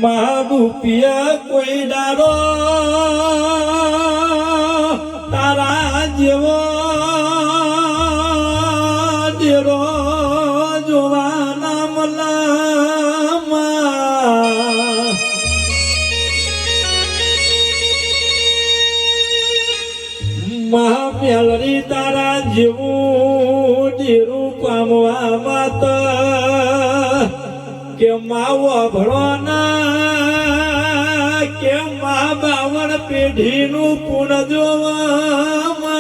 રૂપિયા કોઈ ડારો તારા જેવો ડેરો જોવાના મલામાં મહામેલરી તારા જેવું ડેરું પામવામાં તો કે માવો ભણવાના કે મા બાવન પેઢીનું પુન જોવામાં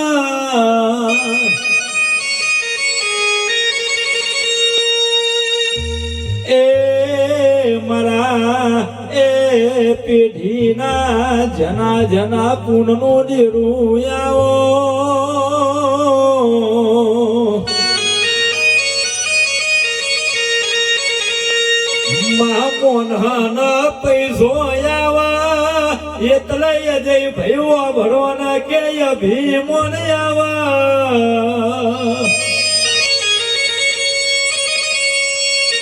એ મારા એ પેઢીના જના જના પુનનું ડેરું આવો મોહન પૈસો આવા એટલે જય ભયો ભરોના કે ભીમોન આવા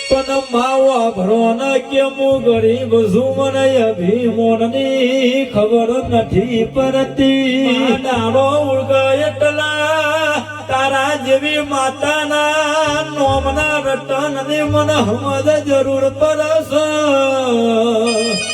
પણ માવો ભરોના કે હું ગરીબ છું મને ભીમોનની ખબર નથી પડતી ડાળો ઉળગા એટલા તારા જેવી માતાના નોમના રટન ની મને હમદ જરૂર પડશે